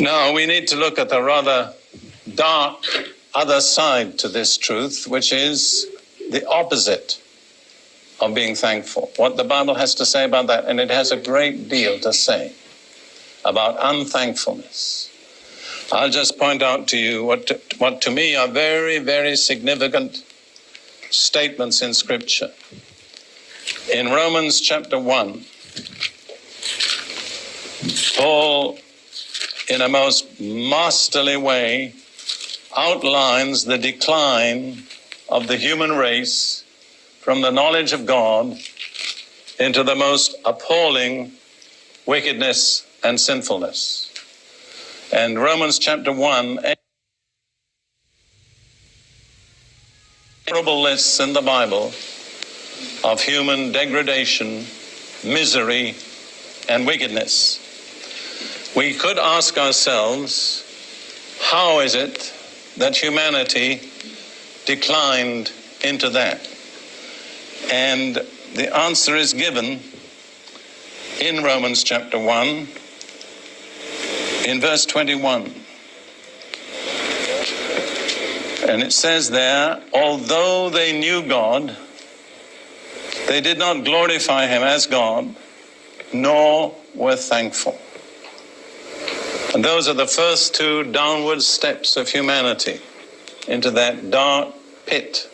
Now, we need to look at the rather dark other side to this truth, which is the opposite of being thankful. What the Bible has to say about that, and it has a great deal to say about unthankfulness. I'll just point out to you what to me are very, very significant statements in Scripture. In Romans chapter 1, Paul, in a most masterly way, outlines the decline of the human race from the knowledge of God into the most appalling wickedness and sinfulness. And Romans chapter 1, terrible lists in the Bible of human degradation, misery, and wickedness. We could ask ourselves, how is it that humanity declined into that? And the answer is given in Romans chapter 1, in verse 21. And it says there, although they knew God, they did not glorify him as God, nor were thankful. And those are the first two downward steps of humanity into that dark pit.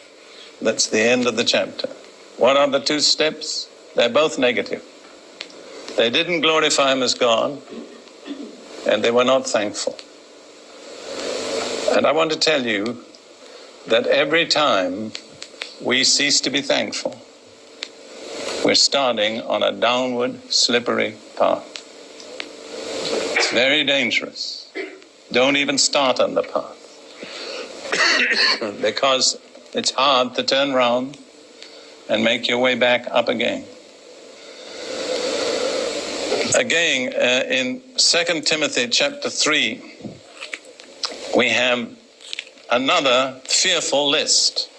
That's the end of the chapter. What are the two steps? They're both negative. They didn't glorify him as God, and they were not thankful. And I want to tell you that every time we cease to be thankful, we're starting on a downward, slippery path. It's very dangerous. Don't even start on the path. Because it's hard to turn around and make your way back up again. Again, in 2 Timothy chapter 3, we have another fearful list.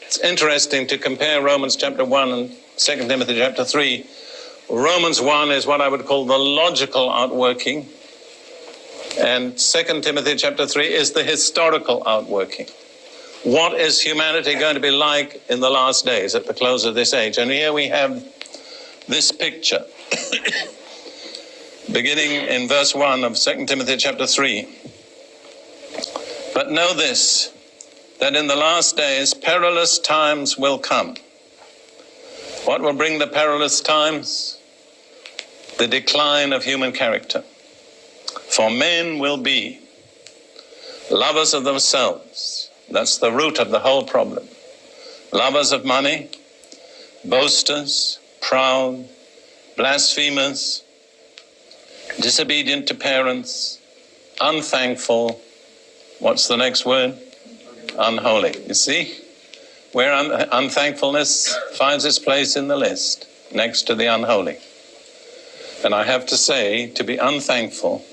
It's interesting to compare Romans chapter 1 and 2 Timothy chapter 3. Romans 1 is what I would call the logical outworking, and 2 Timothy chapter 3 is the historical outworking. What is humanity going to be like in the last days at the close of this age? And here we have this picture. Beginning in verse 1 of 2 Timothy chapter 3. But know this, that in the last days perilous times will come. What will bring the perilous times? The decline of human character. For men will be lovers of themselves. That's the root of the whole problem. Lovers of money, boasters, proud, blasphemers, disobedient to parents, unthankful. What's the next word? Unholy. You see? Where unthankfulness finds its place in the list, next to the unholy. And I have to say, to be unthankful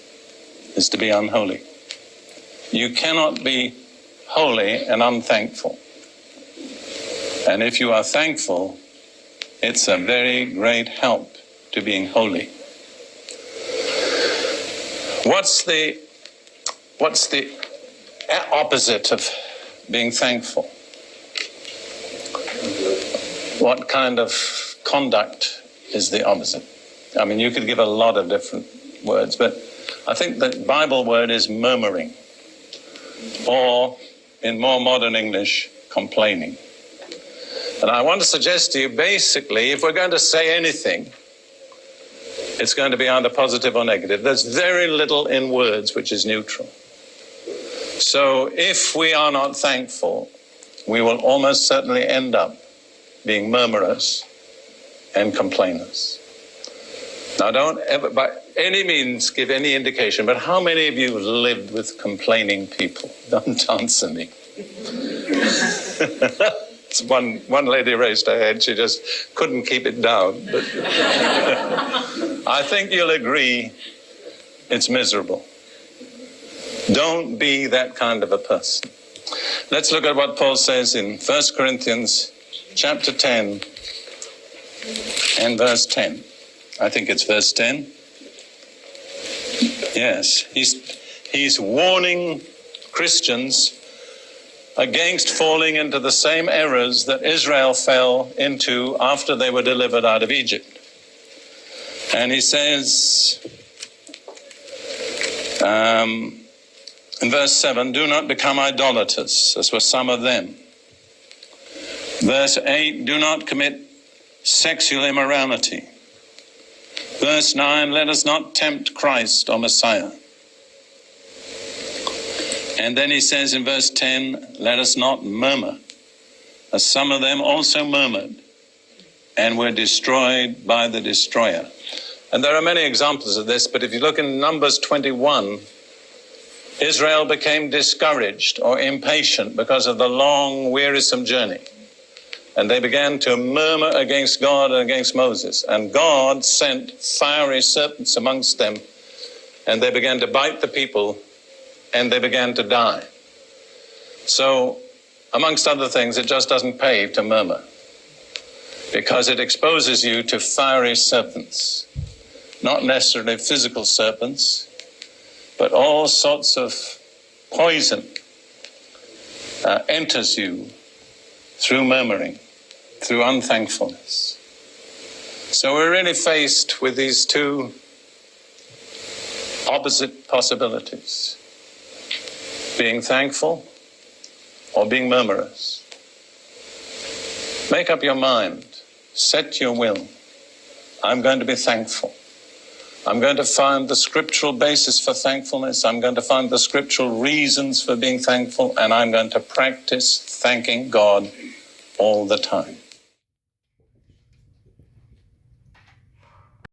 is to be unholy. You cannot be holy and unthankful. And if you are thankful, it's a very great help to being holy. What's the opposite of being thankful? What kind of conduct is the opposite? I mean, you could give a lot of different words, but I think the Bible word is murmuring, or in more modern English, complaining. And I want to suggest to you, basically, if we're going to say anything, it's going to be either positive or negative. There's very little in words which is neutral. So if we are not thankful, we will almost certainly end up being murmurers and complainers. Now, don't ever by any means give any indication, but how many of you lived with complaining people? Don't answer me. One lady raised her head, she just couldn't keep it down. But I think you'll agree it's miserable. Don't be that kind of a person. Let's look at what Paul says in 1 Corinthians chapter 10 and verse 10. I think it's verse 10. Yes, He's warning Christians against falling into the same errors that Israel fell into after they were delivered out of Egypt. And he says in verse 7, do not become idolaters, as were some of them. Verse 8, do not commit sexual immorality. Verse 9, let us not tempt Christ or Messiah. And then he says in verse 10, let us not murmur, as some of them also murmured and were destroyed by the destroyer. And there are many examples of this, but if you look in Numbers 21, Israel became discouraged or impatient because of the long, wearisome journey. And they began to murmur against God and against Moses. And God sent fiery serpents amongst them, and they began to bite the people, and they began to die. So, amongst other things, it just doesn't pay to murmur, because it exposes you to fiery serpents. Not necessarily physical serpents, but all sorts of poison enters you through murmuring, through unthankfulness. So we're really faced with these two opposite possibilities: being thankful or being murmurers. Make up your mind, set your will. I'm going to be thankful. I'm going to find the scriptural basis for thankfulness. I'm going to find the scriptural reasons for being thankful, and I'm going to practice thanking God all the time.